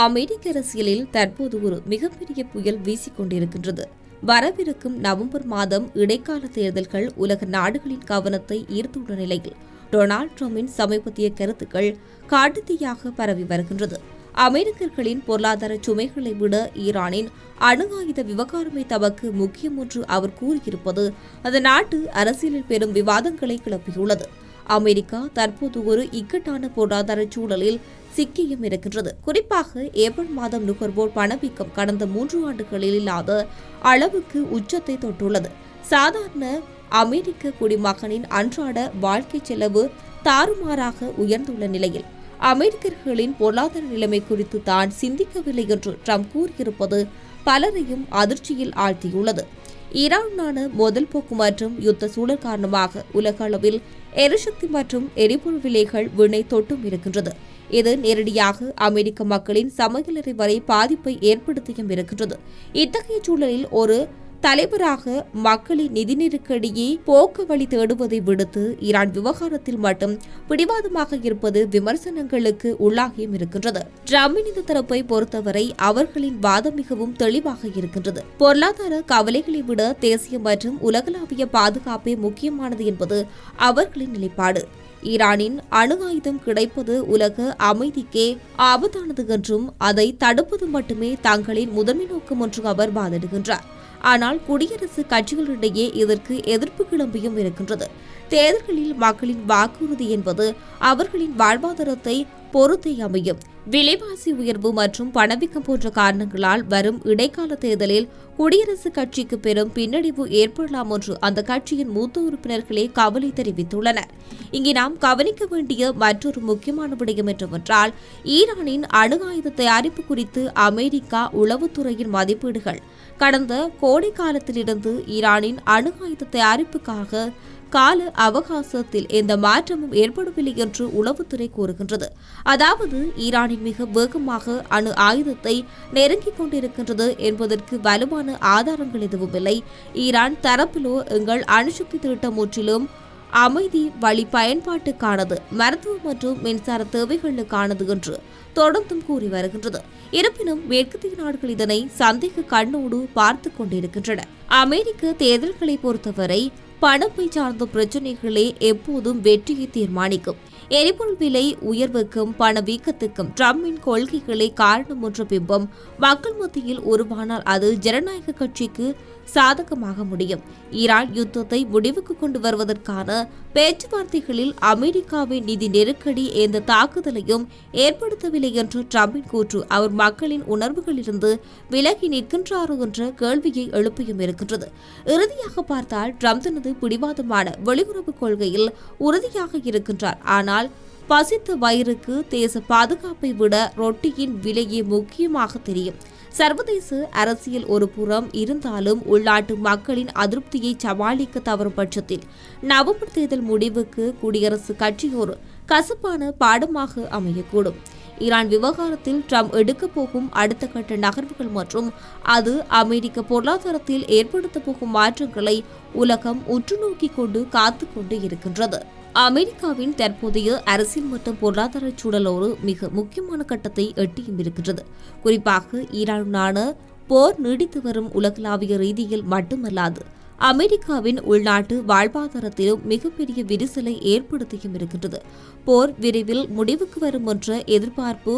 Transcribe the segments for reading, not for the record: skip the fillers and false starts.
அமெரிக்க அரசியலில் தற்போது ஒரு மிகப்பெரிய புயல் வீசிக்கொண்டிருக்கின்றது. வரவிருக்கும் நவம்பர் மாதம் இடைக்கால தேர்தல்கள் உலக நாடுகளின் கவனத்தை ஈர்த்துள்ள நிலையில் டொனால்ட் ட்ரம்பின் சமீபத்திய கருத்துக்கள் காட்டுத்தீயாக பரவி வருகின்றது. அமெரிக்கர்களின் பொருளாதார சுமைகளை விட ஈரானின் அணு ஆயுத விவகாரமே தமக்கு முக்கியம் என்று அவர் கூறியிருப்பது அந்த நாட்டு அரசியலில் பெரும் விவாதங்களை கிளப்பியுள்ளது. அமெரிக்கா தற்போது ஒரு இக்கட்டான பொருளாதார சூழலில் சிக்கியும் இருக்கின்றது. குறிப்பாக ஏப்ரல் மாதம் நுகர்வோர் பணவீக்கம் கடந்த 3 ஆண்டுகளில் இல்லாத அளவுக்கு உச்சத்தை தொட்டுள்ளது. சாதாரண அமெரிக்க குடிமகனின் அன்றாட வாழ்க்கை செலவு தாறுமாறாக உயர்ந்துள்ள நிலையில் அமெரிக்கர்களின் பொருளாதார நிலைமை குறித்து தான் சிந்திக்கவில்லை என்று ட்ரம்ப் கூறியிருப்பது பலரையும் அதிர்ச்சியில் ஆழ்த்தியுள்ளது. ஈரானுடனான மோதல் போக்கு மற்றும் யுத்த சூழல் காரணமாக உலக அளவில் எரிசக்தி மற்றும் எரிபொருள் விலைகள் விண்ணை தொட்டும் இருக்கின்றது. இது நேரடியாக அமெரிக்க மக்களின் சமையலறை வரை பாதிப்பை ஏற்படுத்தியும் இருக்கின்றது. இத்தகைய சூழலில் ஒரு தலைவராக மக்களின் நிதி நெருக்கடியை போக்க வழி தேடுவதை விடுத்து ஈரான் விவகாரத்தில் மட்டும் பிடிவாதமாக இருப்பது விமர்சனங்களுக்கு உள்ளாகியும் இருக்கின்றது. ட்ரம்பின் இந்த தரப்பை பொறுத்தவரை அவர்களின் வாதம் மிகவும் தெளிவாக இருக்கின்றது. பொருளாதார கவலைகளை விட தேசிய மற்றும் உலகளாவிய பாதுகாப்பே முக்கியமானது என்பது அவர்களின் நிலைப்பாடு. ஈரானின் அணு ஆயுதம் கிடைப்பது உலக அமைதிக்கே ஆபத்தானது என்றும் அதை தடுப்பது மட்டுமே தங்களின் முதன்மை நோக்கம் என்று அவர் வாதிடுகின்றார். ஆனால் குடியரசு கட்சிகளிடையே இதற்கு எதிர்ப்பு கிளம்பியும் இருக்கின்றது. தேர்தல்களில் மக்களின் வாக்குறுதி என்பது அவர்களின் வாழ்வாதாரத்தை பொறுத்தே அமையும். விலைவாசி உயர்வு மற்றும் பணவீக்கம் போன்ற காரணங்களால் வரும் இடைக்கால தேர்தலில் குடியரசுக் கட்சிக்கு பெரும் பின்னடைவு ஏற்படலாம் என்று அந்த கட்சியின் மூத்த உறுப்பினர்களே கவலை தெரிவித்துள்ளனர். இங்கே நாம் கவனிக்க வேண்டிய மற்றொரு முக்கியமான விடயம் என்னவென்றால், ஈரானின் அணு ஆயுத தயாரிப்பு குறித்து அமெரிக்கா உளவுத்துறையின் மதிப்பீடுகள் கடந்த கோடை காலத்திலிருந்து ஈரானின் அணு ஆயுத தயாரிப்புக்காக கால அவகாசத்தில் எந்த மாற்றமும் ஏற்படவில்லை என்று உளவுத்துறை கூறுகின்றது. அதாவது ஈரானின் மிக வேகமாக அணு ஆயுதத்தை நெருங்கிக் கொண்டிருக்கின்றது என்பதற்கு வலுவான ஆதாரங்கள் எதுவும் இல்லை. ஈரான் தரப்பிலோ எங்கள் அணுசக்தி திட்டம் முற்றிலும் அமைதி வழி பயன்பாட்டுக்கானது, மருத்துவ மற்றும் மின்சார தேவைகளுக்கானது என்று தொடர்ந்தும் கூறி வருகின்றது. இருப்பினும் மேற்கத்திய நாடுகள் இதனை சந்தேக கண்ணோடு பார்த்து கொண்டிருக்கின்றன. அமெரிக்க தேர்தல்களை பொறுத்தவரை பணப்பை சார்ந்த பிரச்சினைகளே எப்போதும் வெற்றியை தீர்மானிக்கும். எரிபொருள் விலை உயர்வுக்கும் பணவீக்கத்துக்கும் ட்ரம்பின் கொள்கைகளே காரணம் என்ற பிம்பம் மக்கள் மத்தியில் உருவானால் அது ஜனநாயக கட்சிக்கு சாதகமாக முடியும். ஈரான் யுத்தத்தை முடிவுக்கு கொண்டு வருவதற்கான பேச்சுவார்த்தைகளில் அமெரிக்காவின் நிதி நெருக்கடி எந்த தாக்குதலையும் ஏற்படுத்தவில்லை என்ற ட்ரம்பின் கூற்று அவர் மக்களின் உணர்வுகளிலிருந்து விலகி நிற்கின்றாரோ என்ற கேள்வியை எழுப்பியும் இருக்கின்றது. இறுதியாக பார்த்தால் ட்ரம்ப் தனது பிடிவாதமான வெளியுறவு கொள்கையில் உறுதியாக இருக்கின்றார். ஆனால் பசித்த வயிறுக்கு தேச பாதுகாப்பை விட ரொட்டியின் விலையே முக்கியமாக தெரியும். சர்வதேச அரசியல் ஒரு புறம் இருந்தாலும் உள்நாட்டு மக்களின் அதிருப்தியை சமாளிக்க தவறும் பட்சத்தில் நவம்பர் தேர்தல் முடிவுக்கு குடியரசுக் கட்சி ஒரு கசப்பான பாடமாக அமையக்கூடும். ஈரான் விவகாரத்தில் ட்ரம்ப் எடுக்கப் போகும் அடுத்த கட்ட நகர்வுகள் மற்றும் அது அமெரிக்க பொருளாதாரத்தில் ஏற்படுத்தப் போகும் மாற்றங்களை உலகம் உற்றுநோக்கிக் கொண்டு காத்துக்கொண்டு இருக்கின்றது. அமெரிக்காவின் தற்போதைய அரசியல் மற்றும் பொருளாதார சூழல் ஒரு மிக முக்கியமான கட்டத்தை எட்டியும் இருக்கின்றது. குறிப்பாக ஈரானுடனான போர் நீடித்து வரும் உலகளாவிய ரீதியில் மட்டுமல்லாது அமெரிக்காவின் உள்நாட்டு வாழ்வாதாரத்திலும் மிகப்பெரிய விரிசலை ஏற்படுத்தியும் இருக்கின்றது. போர் விரைவில் முடிவுக்கு வரும் என்ற எதிர்பார்ப்பு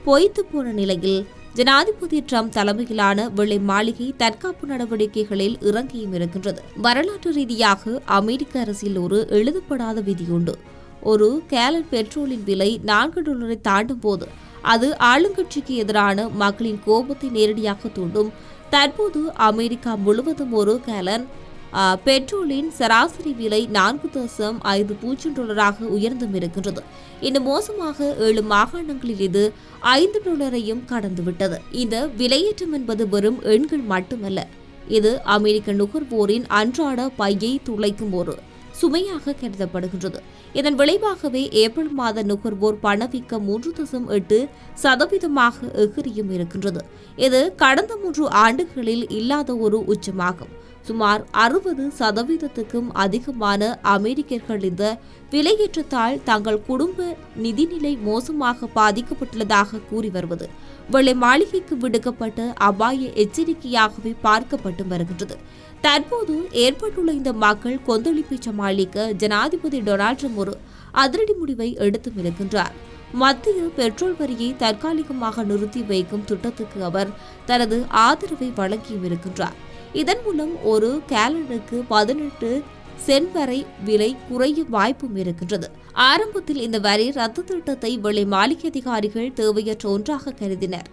பொய்த்து போன நிலையில் ஜனாதிபதி ட்ரம்ப் தலைமையிலான வெள்ளை மாளிகை தற்காப்பு நடவடிக்கைகளில் இறங்கியும் இருக்கின்றது. வரலாற்று ரீதியாக அமெரிக்க அரசியல் ஒரு எழுதப்படாத விதியுண்டு. ஒரு கேலன் பெட்ரோலின் விலை $4 தாண்டும் போது அது ஆளுங்கட்சிக்கு எதிரான மக்களின் கோபத்தை நேரடியாக தூண்டும். தற்போது அமெரிக்கா முழுவதும் ஒரு கேலன் பெட்ரோலின் சராசரி விலை $4.50 உயர்ந்தும் இருக்கின்றது. இன்னும் மோசமாக 7 மாகாணங்களில் இது $5 கடந்துவிட்டது. இந்த விலையேற்றம் என்பது வெறும் எண்கள் மட்டுமல்ல, இது அமெரிக்க நுகர்வோரின் அன்றாட பையை துளைக்கும் ஒரு சுமையாக கருதப்படுகின்றது. இதன் விளைவாகவே ஏப்ரல் மாத நுகர்வோர் பணவீக்கம் 3.8% எகிரியும் இருக்கின்றது. இது கடந்த 3 ஆண்டுகளில் இல்லாத ஒரு உச்சமாகும். சுமார் 60% அதிகமான அமெரிக்கர்கள் இந்த விலையேற்றத்தால் தங்கள் குடும்ப நிதிநிலை மோசமாக பாதிக்கப்பட்டுள்ளதாக கூறி வருவது வெள்ளை மாளிகைக்கு விடுக்கப்பட்ட அபாய எச்சரிக்கையாகவே பார்க்கப்பட்டு வருகின்றது. தற்போது ஏற்பட்டுள்ள இந்த மக்கள் கொந்தளிப்பை சமாளிக்க ஜனாதிபதி டொனால்ட் ட்ரம்ப் ஒரு அதிரடி முடிவை எடுத்தும் இருக்கின்றார். மத்திய பெட்ரோல் வரியை தற்காலிகமாக நிறுத்தி வைக்கும் திட்டத்துக்கு அவர் தனது ஆதரவை வழங்கியும் இருக்கின்றார். இதன் மூலம் ஒரு கேலனுக்கு 18 சென்ட் வரை விலை குறைய வாய்ப்பும் இருக்கின்றது. ஆரம்பத்தில் இந்த வரி ரத்து திட்டத்தை வெள்ளை மாளிகை அதிகாரிகள் தேவையற்ற ஒன்றாக கருதினர்.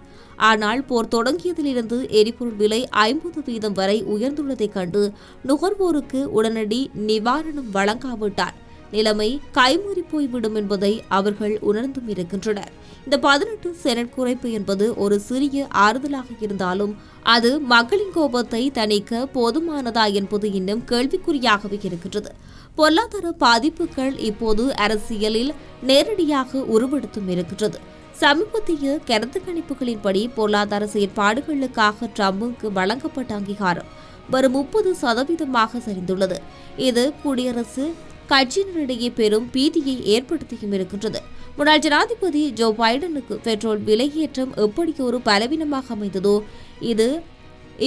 ஆனால் போர் தொடங்கியதிலிருந்து எரிபொருள் விலை 50% வரை உயர்ந்துள்ளதைக் கண்டு நுகர்வோருக்கு உடனடி நிவாரணம் வழங்காவிட்டால் நிலைமை கைமீறி போய்விடும் என்பதை அவர்கள் உணர்ந்தும் இருக்கின்றனர். இந்த 18 செனட் குறைப்பு என்பது ஒரு சிறிய ஆறுதலாக இருந்தாலும் அது மக்களின் கோபத்தை தணிக்க போதுமானதா என்பது இன்னும் கேள்விக்குறியாகவே இருக்கின்றது. பொருளாதார பாதிப்புகள் இப்போது அரசியலில் நேரடியாக உருவெடுத்தும் இருக்கின்றது. சமீபத்திய கருத்து கணிப்புகளின்படி பொருளாதார செயற்பாடுகளுக்காக ட்ரம்புக்கு வழங்கப்பட்ட அங்கீகாரம் வரும் 30% சரிந்துள்ளது. இது குடியரசு கட்சியினரிடையே பெரும் பீதியை ஏற்படுத்தியும் இருக்கின்றது. முன்னாள் ஜனாதிபதி ஜோ பைடனுக்கு பெட்ரோல் விலையேற்றம் எப்படி ஒரு பலவீனமாக அமைந்ததோ இது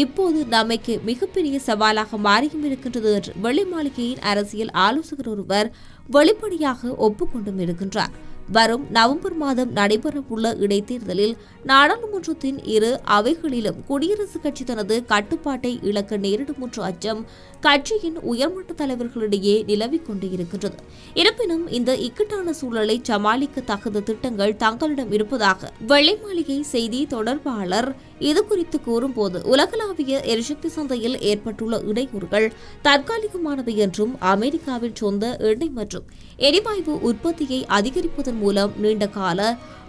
இப்போது நம்மைக்கு மிகப்பெரிய சவாலாக மாறியும் இருக்கின்றது என்று வெள்ளை மாளிகையின் அரசியல் ஆலோசகர் ஒருவர் வெளிப்படையாக ஒப்புக்கொண்டும் இருக்கின்றார். வரும் நவம்பர் மாதம் நடைபெறவுள்ள இடைத்தேர்தலில் நாடாளுமன்றத்தின் இரு அவைகளிலும் குடியரசுக் கட்சி தனது கட்டுப்பாட்டை இழக்க நேரிடும் என்ற அச்சம் கட்சியின் உயர்மட்ட தலைவர்களிடையே நிலவிக் கொண்டு இருக்கின்றது. இருப்பினும் இந்த இக்கட்டான சூழலை சமாளிக்க தகுந்த திட்டங்கள் தங்களிடம் இருப்பதாக வெள்ளை மாளிகை செய்தி தொடர்பாளர் இதுகுறித்து கூறும்போது உலகளாவிய எரிசக்தி சந்தையில் ஏற்பட்டுள்ள இடையூறுகள் தற்காலிகமானவை என்றும் அமெரிக்காவின் சொந்த எண்ணெய் மற்றும் எரிவாயு உற்பத்தியை அதிகரிப்பதன் மூலம் நீண்ட கால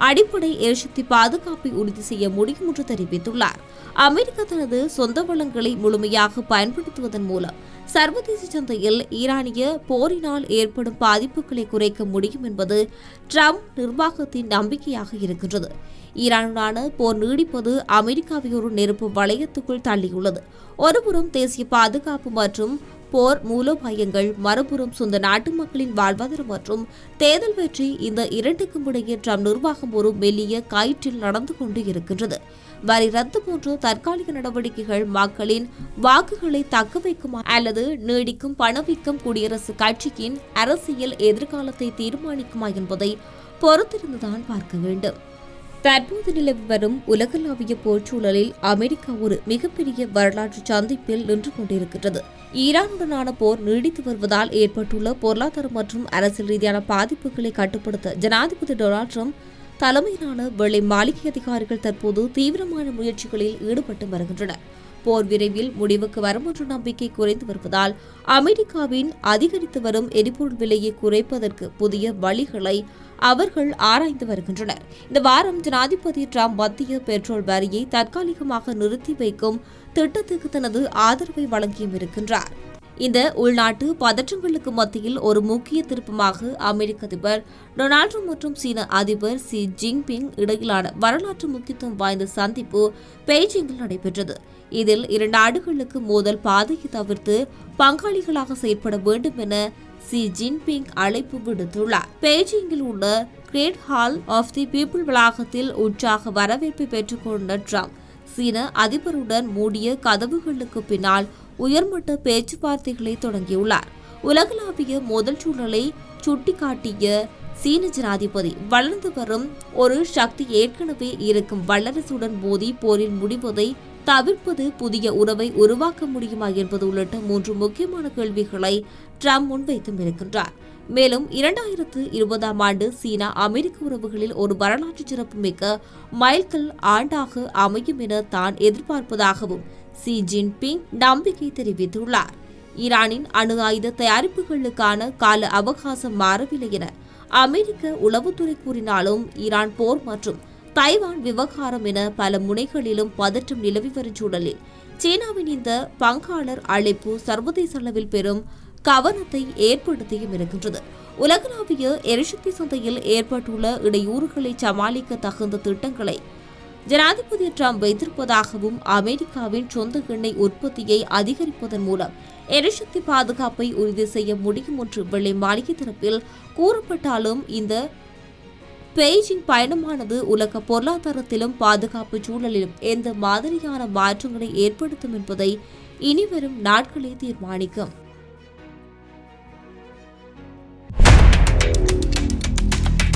அடிப்படை எரிசக்தி பாதுகாப்பை உறுதி செய்ய முடியும் என்று தெரிவித்துள்ளார். அமெரிக்கா தனது சொந்த வளங்களை முழுமையாக பயன்படுத்துவதன் மூலம் சர்வதேச சந்தையில் ஈரானிய போரினால் ஏற்படும் பாதிப்புகளை குறைக்க முடியும் என்பது ட்ரம்ப் நிர்வாகத்தின் நம்பிக்கையாக இருக்கின்றது. ஈரானுடனான போர் நீடிப்பது அமெரிக்காவை ஒரு நெருப்பு வளையத்துக்குள் தள்ளியுள்ளது. ஒருபுறம் தேசிய பாதுகாப்பு மற்றும் போர் மூலோபாயங்கள், மறுபுறம் சொந்த நாட்டு மக்களின் வாழ்வாதாரம் மற்றும் தேர்தல் வெற்றி, இந்த இரண்டுக்கும் இடையே ட்ரம்ப் நிர்வாகம் ஒரு மெல்லிய கயிற்றில் நடந்து கொண்டு இருக்கின்றது. வரி ரத்து போன்ற தற்காலிக நடவடிக்கைகள் மக்களின் வாக்குகளை தக்க வைக்குமா அல்லது நீடிக்கும் பணவீக்கம் குடியரசுக் கட்சியின் அரசியல் எதிர்காலத்தை தீர்மானிக்குமா என்பதை பொறுத்திருந்துதான் பார்க்க வேண்டும். தற்போது நிலவி வரும் உலகளாவிய போர்ச்சூழலில் அமெரிக்கா ஒரு மிகப்பெரிய வரலாற்று சந்திப்பில் நின்று கொண்டிருக்கிறது. ஈரானுடனான போர் நீடித்து வருவதால் ஏற்பட்டுள்ள பொருளாதார மற்றும் அரசியல் ரீதியான பாதிப்புகளை கட்டுப்படுத்த ஜனாதிபதி டொனால்ட் ட்ரம்ப் தலைமையிலான வெள்ளை மாளிகை அதிகாரிகள் தற்போது தீவிரமான முயற்சிகளில் ஈடுபட்டு வருகின்றனர். போர் விரைவில் முடிவுக்கு வரும் என்ற நம்பிக்கை குறைந்து வருவதால் அமெரிக்காவின் அதிகரித்து வரும் எரிபொருள் விலையை குறைப்பதற்கு புதிய வழிகளை அவர்கள் ஆராய்ந்து வருகின்றனர். இந்த வாரம் ஜனாதிபதி ட்ரம்ப் மத்திய பெட்ரோல் வரியை தற்காலிகமாக நிறுத்தி வைக்கும் திட்டத்துக்கு தனது ஆதரவை வழங்கியும் இருக்கின்றார். இந்த உள்நாட்டு பதற்றங்களுக்கு மத்தியில் ஒரு முக்கிய திருப்பமாக அமெரிக்க அதிபர் டொனால்ட் ட்ரம்ப் மற்றும் சீன அதிபர் ஷி ஜின்பிங் இடையிலான வரலாற்று முக்கியத்துவம் வாய்ந்த சந்திப்பு பெய்ஜிங்கில் நடைபெற்றது. இதில் இரு நாடுகளுக்கு மோதல் பாதையை தவிர்த்து பங்காளிகளாக செயற்பட வேண்டும் என ஷி ஜின்பிங் அழைப்பு விடுத்துள்ளார். பெய்ஜிங்கில் உள்ள great hall of the people வளாகத்தில் உற்சாக வரவேற்பை பெற்றுக் கொண்ட ட்ரம்ப் சீன அதிபருடன் மூடிய கதவுகளுக்கு பின்னால் உயர்மட்ட பேச்சுவார்த்தைகளை தொடங்கியுள்ளார். உலகளாவிய மோதல் சூழலை சுட்டிக்காட்டிய சீன ஜனாதிபதி வளர்ந்து வரும் ஒரு சக்தி ஏற்கனவே இருக்கும் வல்லரசுடன் மோதி போரில் முடிவதை தவிர்ப்பது புதிய உறவை உருவாக்க முடியுமா என்பது உள்ளிட்ட 3 முக்கியமான கேள்விகளை ட்ரம்ப் முன்வைத்தும் இருக்கின்றார். மேலும் 2020ஆம் ஆண்டு சீனா அமெரிக்க உறவுகளில் ஒரு வரலாற்று சிறப்புமிக்க மைல்கல் ஆண்டாக அமையும் என தான் எதிர்பார்ப்பதாகவும் ஷி ஜின்பிங் நம்பிக்கை தெரிவித்துள்ளார். ஈரானின் அணு ஆயுத தயாரிப்புகளுக்கான கால அவகாசம் மாறவில்லை என அமெரிக்க உளவுத்துறை கூறினாலும் ஈரான் போர் மற்றும் தைவான் விவகாரம் என பல முனைகளிலும் பதற்றம் நிலவி வரும் சூழலில் சீனாவின் இந்த பங்காளர் அழைப்பு சர்வதேச அளவில் பெரும் கவனத்தை ஏற்படுத்தியும் இருக்கின்றது. உலகளாவிய எரிசக்தி சந்தையில் ஏற்பட்டுள்ள இடையூறுகளை சமாளிக்க தகுந்த திட்டங்களை ஜனாதிபதி ட்ரம்ப் வைத்திருப்பதாகவும் அமெரிக்காவின் சொந்த எண்ணெய் உற்பத்தியை அதிகரிப்பதன் மூலம் எரிசக்தி பாதுகாப்பை உறுதி செய்ய முடியும் என்று வெள்ளை மாளிகை தரப்பில் கூறப்பட்டாலும் இந்த பெய்ஜிங் பயணமானது உலக பொருளாதாரத்திலும் பாதுகாப்பு சூழலிலும் எந்த மாதிரியான மாற்றங்களை ஏற்படுத்தும் என்பதை இனிவரும் நாட்களே தீர்மானிக்கும்.